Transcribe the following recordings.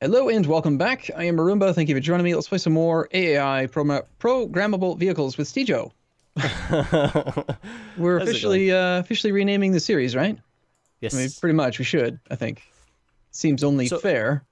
Hello and welcome back. I am Arumba. Thank you for joining me. Let's play some more AAI programmable vehicles with Stejo. We're How's it going? officially renaming the series, right? I mean, Yes. pretty much we should, I think. Seems only So fair.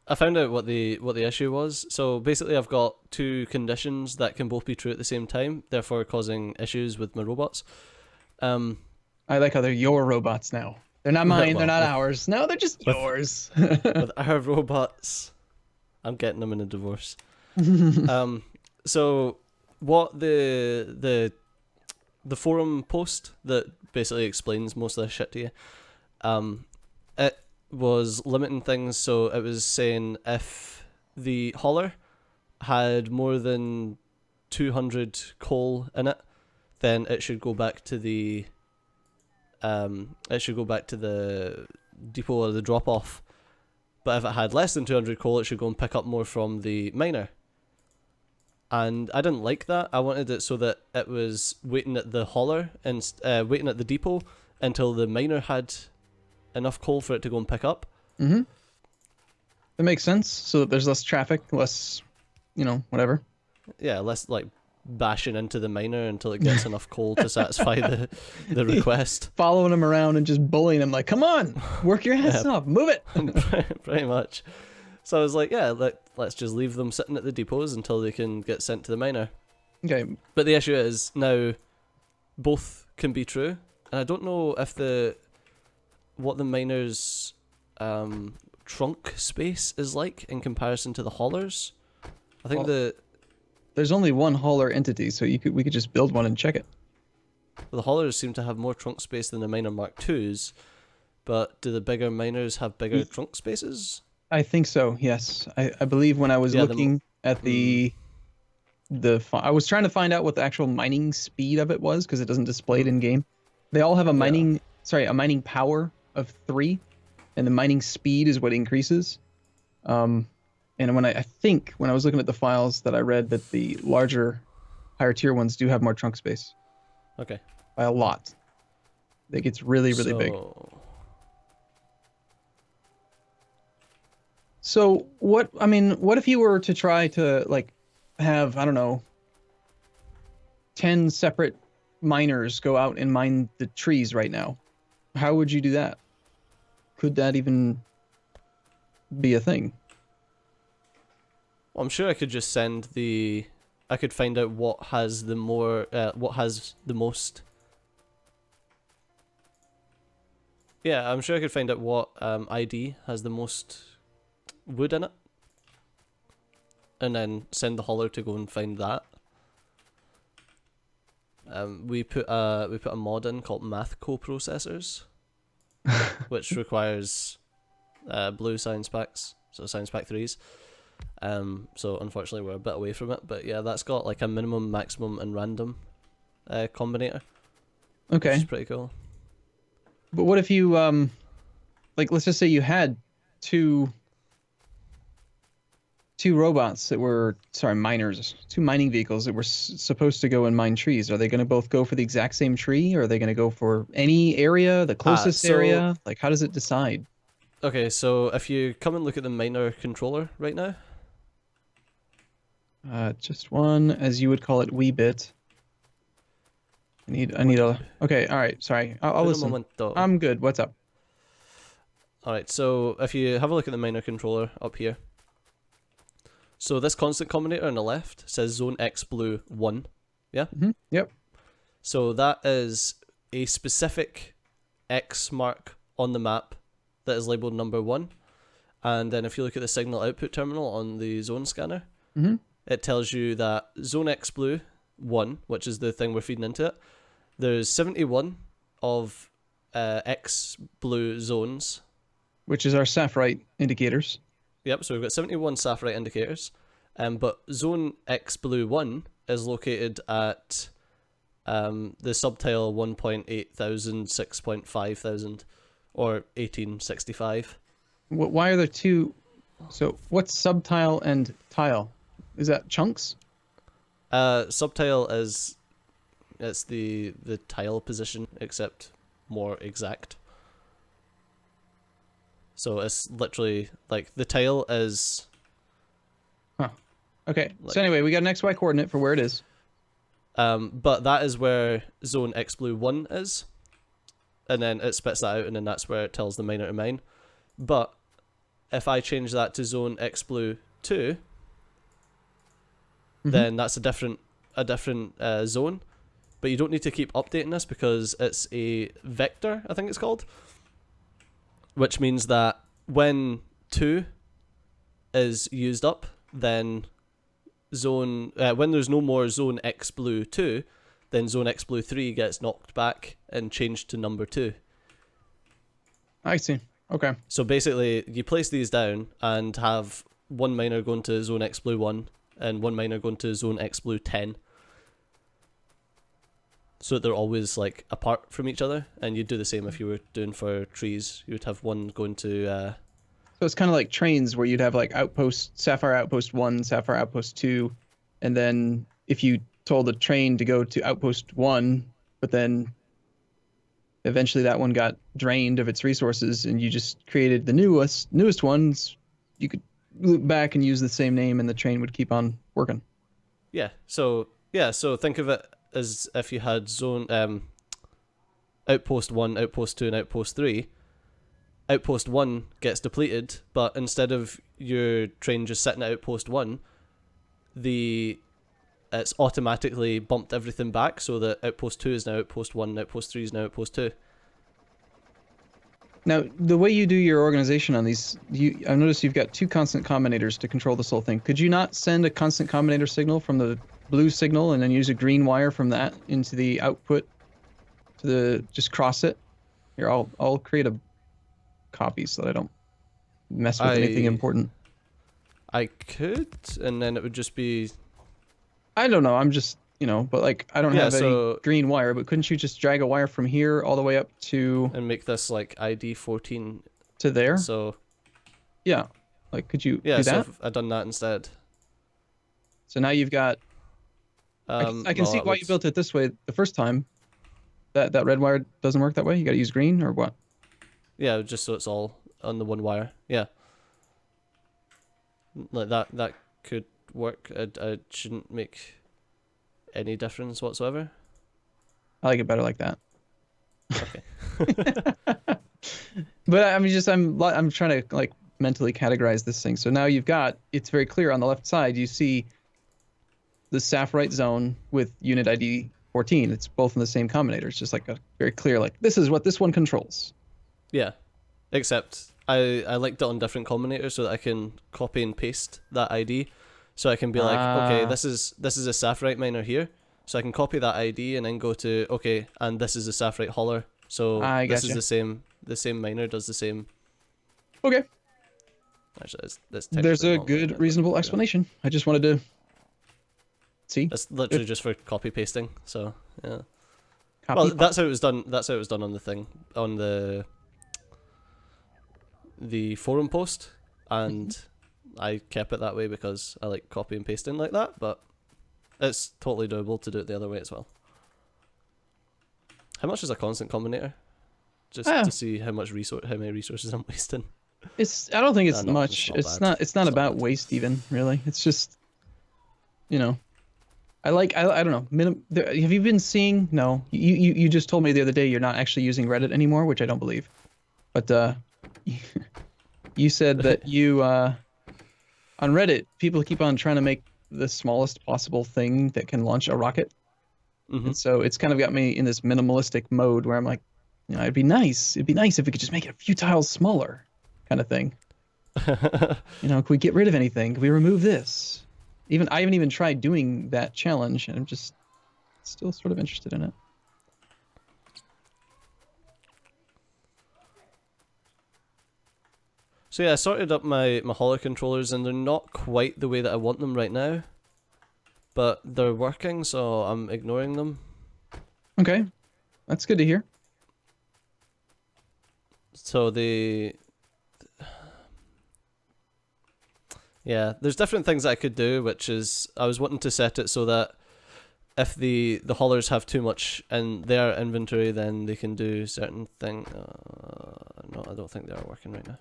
I found out what the issue was. So basically, I've got two conditions that can both be true at the same time, therefore causing issues with my robots. Um, I like how they're your robots now. They're not mine, they're well, not ours. No, they're just with yours. with our robots, I'm getting them in a divorce. So what the forum post that basically explains most of this shit to you, it was limiting things. So it was saying if the hauler had more than 200 coal in it, then it should go back to the depot or the drop off. But if it had less than 200 coal, it should go and pick up more from the miner. And I didn't like that. I wanted it so that it was waiting at the hauler and waiting at the depot until the miner had enough coal for it to go and pick up. Mm-hmm. That makes sense. So that there's less traffic, less, whatever. Yeah, less like bashing into the miner until it gets enough coal to satisfy the request. Following them around and just bullying them like, come on, work your ass off, move it. Pretty much. So I was like, yeah, let's just leave them sitting at the depots until they can get sent to the miner. Okay. But the issue is now both can be true, and I don't know if what the miner's trunk space is like in comparison to the haulers. I think there's only one hauler entity, so we could just build one and check it. the haulers seem to have more trunk space than the miner Mark IIs, but do the bigger miners have bigger trunk spaces? I think so. Yes, I believe when I was looking at I was trying to find out what the actual mining speed of it was because it doesn't display it in game. They all have a mining power of 3, and the mining speed is what increases. And when I think when I was looking at the files that I read that the larger, higher tier ones do have more trunk space. Okay. By a lot. It gets really big. So what if you were to try to like have, I don't know, 10 separate miners go out and mine the trees right now? How would you do that? Could that even be a thing? Well, I'm sure I could just I could find out what has the most. Yeah, I'm sure I could find out what ID has the most wood in it, and then send the hauler to go and find that. We put a mod in called Math Coprocessors, which requires blue science packs, so science pack 3s. So unfortunately we're a bit away from it, but yeah, that's got like a minimum, maximum, and random combinator. Okay. Which is pretty cool. But what if you like let's just say you had two robots that were miners, two mining vehicles that were supposed to go and mine trees. Are they going to both go for the exact same tree, or are they going to go for any area, the closest area? Like, how does it decide? Okay, so if you come and look at the miner controller right now. Just one, as you would call it, wee bit. I need a. Okay, all right. Sorry, I'll listen. I'm good. What's up? All right. So if you have a look at the miner controller up here. So this constant combinator on the left says Zone X Blue 1. Yeah. Mm-hmm. Yep. So that is a specific X mark on the map that is labeled number 1, and then if you look at the signal output terminal on the zone scanner. Mm-hmm. It tells you that Zone X Blue 1, which is the thing we're feeding into it, there's 71 of X Blue zones. Which is our saffrite indicators. Yep, so we've got 71 saffrite indicators. But Zone X Blue 1 is located at the subtile 1.8 thousand, 6.5 thousand, or 1865. Why are there two? So what's subtile and tile? Is that chunks? Subtile it's the tile position, except more exact. So it's literally like the tile is. Huh. Okay. Like, so anyway, we got an XY coordinate for where it is. But that is where zone X blue 1 is. And then it spits that out, and then that's where it tells the miner to mine. But if I change that to zone X blue 2, then that's a different zone. But you don't need to keep updating this because it's a vector, I think it's called. Which means that when 2 is used up, then when there's no more zone X blue 2, then zone X blue 3 gets knocked back and changed to number 2. I see. Okay. So basically, you place these down and have one miner going to zone X blue 1 and one miner going to zone X blue 10. So that they're always like apart from each other, and you'd do the same if you were doing for trees. You would have one going to. So it's kind of like trains where you'd have like Sapphire Outpost 1, Sapphire Outpost 2, and then if you told the train to go to Outpost 1, but then eventually that one got drained of its resources, and you just created the newest ones, you could loop back and use the same name, and the train would keep on working. Yeah. So think of it as if you had zone Outpost 1, Outpost 2, and Outpost 3. Outpost 1 gets depleted, but instead of your train just sitting at Outpost 1, it's automatically bumped everything back so that Outpost 2 is now Outpost 1, Outpost 3 is now Outpost 2. Now, the way you do your organization on these, I've noticed you've got 2 constant combinators to control this whole thing. Could you not send a constant combinator signal from the blue signal and then use a green wire from that into the output just cross it? Here, I'll create a copy so that I don't mess with anything important. I could, and then it would just be... I don't know, I'm just, but like, I don't have any green wire, but couldn't you just drag a wire from here all the way up to... And make this like ID 14... To there? So... Yeah, like, could you do that? Yeah, so I've done that instead. So now you've got... I can see why you built it this way the first time. That red wire doesn't work that way? You gotta use green, or what? Yeah, just so it's all on the one wire. Yeah. Like that could work. It shouldn't make any difference whatsoever. I like it better like that. Okay. But I mean, I'm trying to like mentally categorize this thing. So now it's very clear on the left side, you see the Sapphirite zone with unit ID 14. It's both in the same combinator. It's just like a very clear, like, this is what this one controls. Yeah, except I liked it on different combinators so that I can copy and paste that ID. So I can be like, okay, this is a Sapphirite miner here. So I can copy that ID and then go to, okay, and this is a Sapphirite hauler. So this is the same miner does the same. Okay. Actually, there's a good, reasonable explanation. I just wanted to see. It's literally just for copy pasting. So yeah. Well, that's how it was done. That's how it was done on the thing, on the forum post, and I kept it that way because I like copy and pasting like that. But it's totally doable to do it the other way as well. How much is a constant combinator? Just to see how many resources I'm wasting. I don't think it's much. It's not about waste even, really. It's just, I don't know. Have you been seeing? No, you just told me the other day you're not actually using Reddit anymore, which I don't believe. But you said that you on Reddit, people keep on trying to make the smallest possible thing that can launch a rocket. And so it's kind of got me in this minimalistic mode where I'm like, it'd be nice if we could just make it a few tiles smaller, kind of thing. Can we get rid of anything? Can we remove this? I haven't even tried doing that challenge, and I'm just still sort of interested in it. So yeah, I sorted up my holo controllers, and they're not quite the way that I want them right now, but they're working, so I'm ignoring them. Okay, that's good to hear. So yeah, there's different things that I could do, which is I was wanting to set it so that if the haulers have too much in their inventory, then they can do certain thing. No, I don't think they are working right now.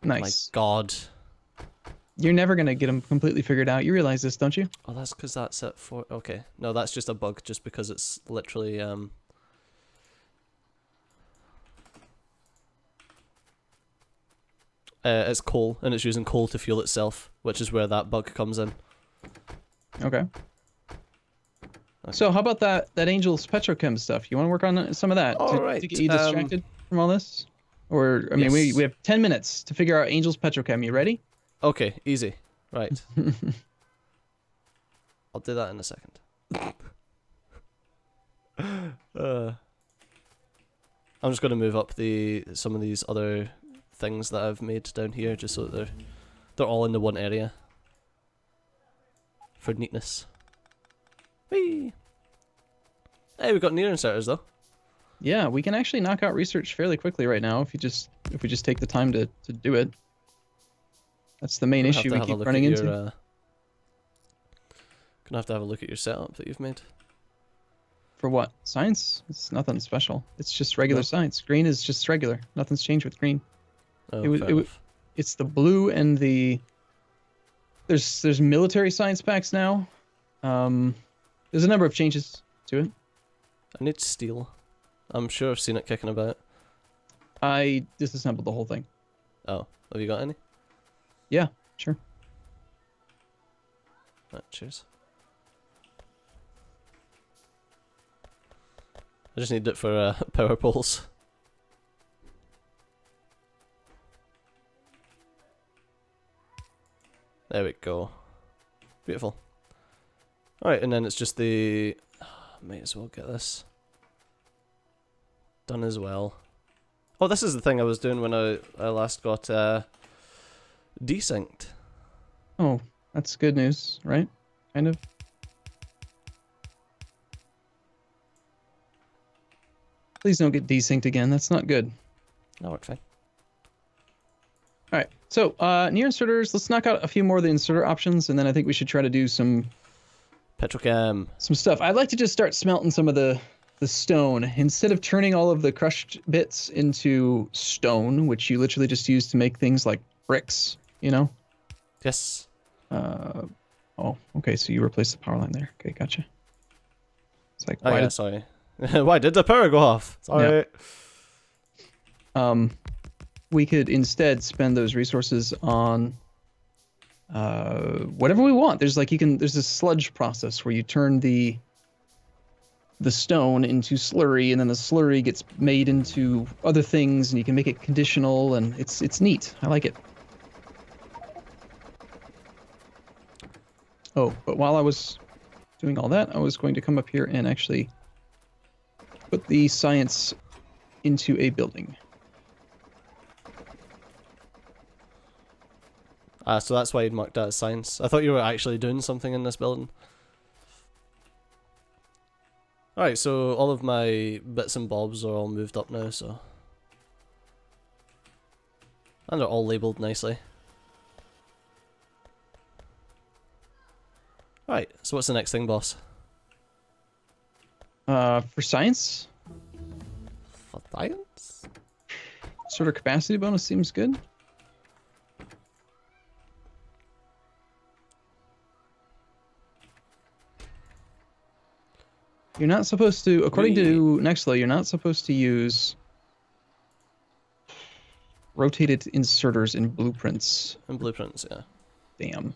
Nice. My God. You're never gonna get them completely figured out. You realize this, don't you? Oh, that's because that's at 4. Okay, no, that's just a bug. Just because it's literally it's coal, and it's using coal to fuel itself, which is where that bug comes in. Okay. So how about that Angel's Petrochem stuff? You want to work on some of that to get you distracted from all this? Or, I mean, we have 10 minutes to figure out Angel's Petrochem. You ready? Okay, easy. Right. I'll do that in a second. I'm just going to move up some of these other things that I've made down here, just so that they're all in the one area for neatness. Whee! Hey, we've got near inserters though. Yeah, we can actually knock out research fairly quickly right now if we just take the time to do it. That's the main issue we keep running into. Gonna have to have a look at your setup that you've made. For what? Science? It's nothing special. It's just regular science. Green is just regular. Nothing's changed with green. Oh, it's the blue and the... There's military science packs now. There's a number of changes to it. I need steel. I'm sure I've seen it kicking about. I disassembled the whole thing. Oh, have you got any? Yeah, sure. Right, cheers. I just need it for power poles. There we go. Beautiful. Alright, and then it's just the... might as well get this done as well. Oh, this is the thing I was doing when I last got desynced. Oh, that's good news, right? Kind of. Please don't get desynced again. That's not good. That worked fine. All right. So near inserters, let's knock out a few more of the inserter options, and then I think we should try to do some Petrochem. Some stuff. I'd like to just start smelting some of the stone instead of turning all of the crushed bits into stone, which you literally just use to make things like bricks. You know. Yes. Oh, okay. So you replaced the power line there. Okay, gotcha. It's like, why sorry. Why did the power go off? Sorry. Yeah. We could instead spend those resources on whatever we want. There's this sludge process where you turn the stone into slurry, and then the slurry gets made into other things, and you can make it conditional, and it's neat. I like it. Oh, but while I was doing all that, I was going to come up here and actually put the science into a building. So that's why you'd marked that as science. I thought you were actually doing something in this building. Alright, so all of my bits and bobs are all moved up now, so... and they're all labelled nicely. Alright, so what's the next thing, boss? For science? For science? Sort of capacity bonus seems good. You're not supposed to, according to Nextla, you're not supposed to use rotated inserters in blueprints. In blueprints, yeah. Damn.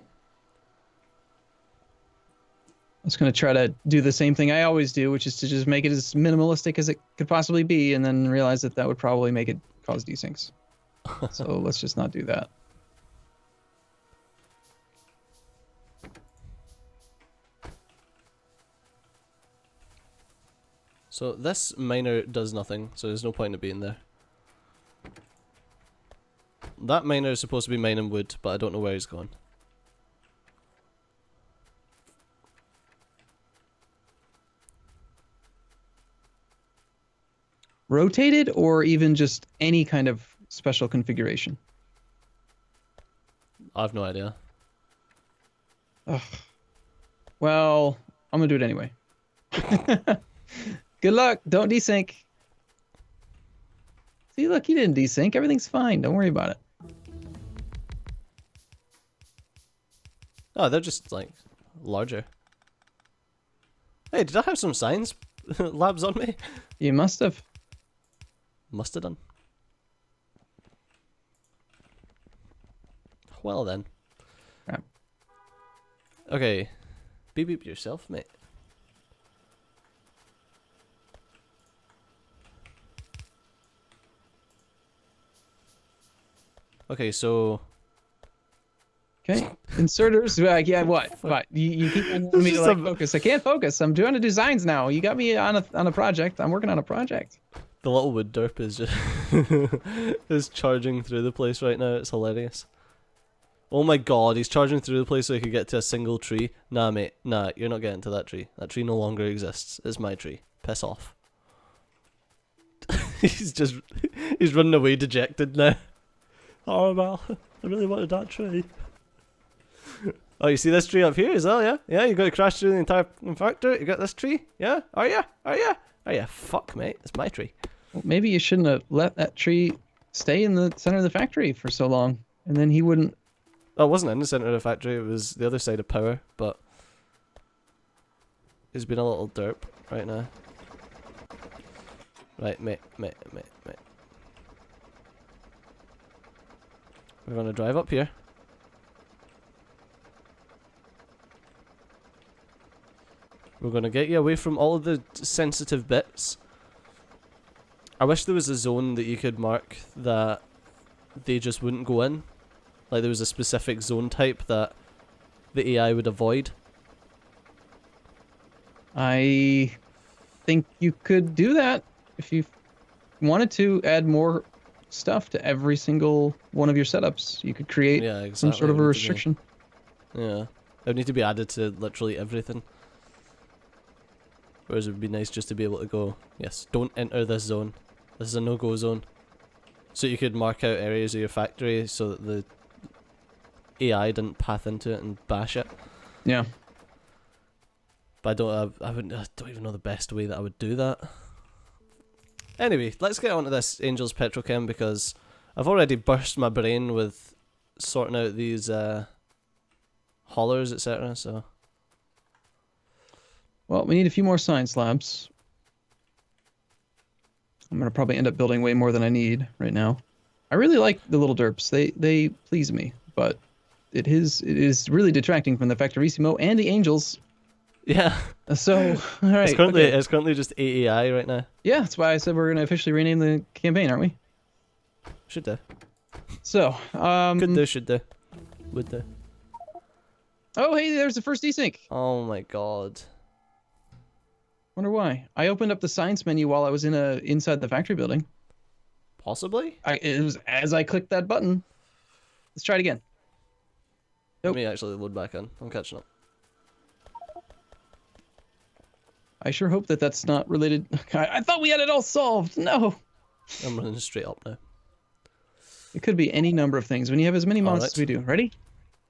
I was going to try to do the same thing I always do, which is to just make it as minimalistic as it could possibly be, and then realize that would probably make it cause desyncs. So let's just not do that. So this miner does nothing, so there's no point in it being there. That miner is supposed to be mining wood, but I don't know where he's gone. Rotated, or even just any kind of special configuration? I have no idea. Ugh. Well, I'm gonna do it anyway. Good luck. Don't desync. See, look, he didn't desync. Everything's fine. Don't worry about it. Oh, they're just like larger. Hey, did I have some science labs on me? You must have. Must have done. Well then. Crap. Okay. Beep beep yourself, mate. Okay, so... Okay. Inserters. Yeah, what? What? You keep wanting me to like focus. I can't focus. I'm doing the designs now. You got me on a project. I'm working on a project. The little wood derp is just is charging through the place right now. It's hilarious. Oh my god, he's charging through the place so he could get to a single tree. Nah, mate. Nah, you're not getting to that tree. That tree no longer exists. It's my tree. Piss off. He's running away dejected now. Oh well, I really wanted that tree. Oh, you see this tree up here as well, yeah? Yeah, you got to crash through the entire factory. You got this tree? Yeah? Are ya? Are ya? Are ya? Fuck, mate. It's my tree. Well, maybe you shouldn't have let that tree stay in the center of the factory for so long. And then he wouldn't... Oh, it wasn't in the center of the factory. It was the other side of power, but... He's been a little derp right now. Right, mate. We're going to drive up here. We're going to get you away from all of the sensitive bits. I wish there was a zone that you could mark that they just wouldn't go in. Like there was a specific zone type that the AI would avoid. I think you could do that if you wanted to add more stuff to every single one of your setups. You could create some sort of a restriction. Yeah. It would need to be added to literally everything. Whereas it would be nice just to be able to go, yes, don't enter this zone. This is a no-go zone. So you could mark out areas of your factory so that the AI didn't path into it and bash it. Yeah. But I don't even know the best way that I would do that. Anyway, let's get on to this Angel's Petrochem because I've already burst my brain with sorting out these haulers, etc. So. Well, we need a few more science labs. I'm gonna probably end up building way more than I need right now. I really like the little derps. They please me, but it is really detracting from the Factorissimo and the Angels. Yeah. So, all right. It's currently just AAI right now. Yeah, that's why I said we're gonna officially rename the campaign, aren't we? Should do. So, could do, should do, would do. Oh, hey, there's the first desync. Oh my god. Wonder why. I opened up the science menu while I was inside the factory building. Possibly? It was as I clicked that button. Let's try it again. Let Nope. me actually load back in. I'm catching up. I sure hope that that's not related. I thought we had it all solved. No. I'm running straight up now. It could be any number of things. When you have as many mods as we do. Ready?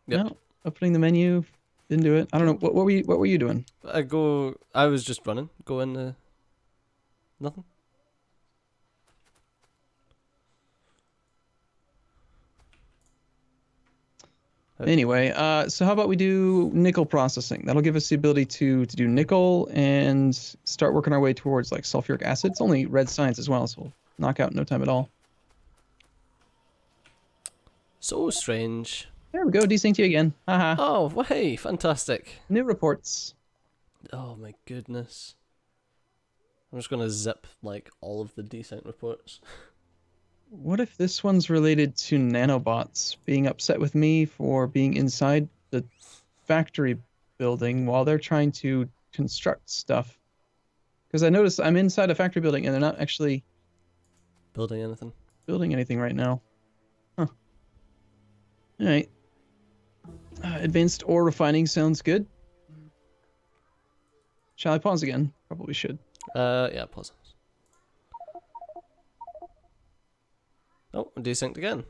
Yep. No. Opening the menu. Didn't do it. I don't know. What were you doing? I was just running. Go in nothing. Anyway, so how about we do nickel processing? That'll give us the ability to do nickel and start working our way towards like sulfuric acid. It's only red science as well, so we'll knock out in no time at all. So strange. There we go, desynced you again. Haha. Oh, hey, fantastic. New reports. Oh my goodness. I'm just gonna zip like all of the desync reports. What if this one's related to nanobots being upset with me for being inside the factory building while they're trying to construct stuff? Because I noticed I'm inside a factory building and they're not actually building anything right now. Huh. All right. Advanced ore refining sounds good. Shall I pause again? Probably should. Yeah, pause. Oh, desynced again.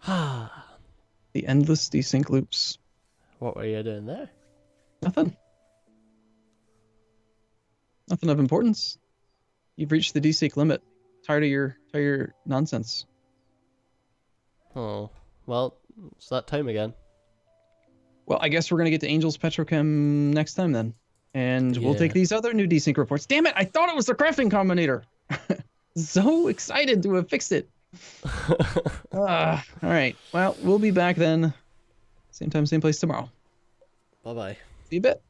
The endless desync loops. What were you doing there? Nothing. Nothing of importance. You've reached the desync limit. Tired of your nonsense. Oh, well, it's that time again. Well, I guess we're gonna get to Angel's Petrochem next time then, and we'll take these other new desync reports. Damn it! I thought it was the crafting combinator. So excited to have fixed it. All right. Well, we'll be back then. Same time, same place tomorrow. Bye bye. See you a bit.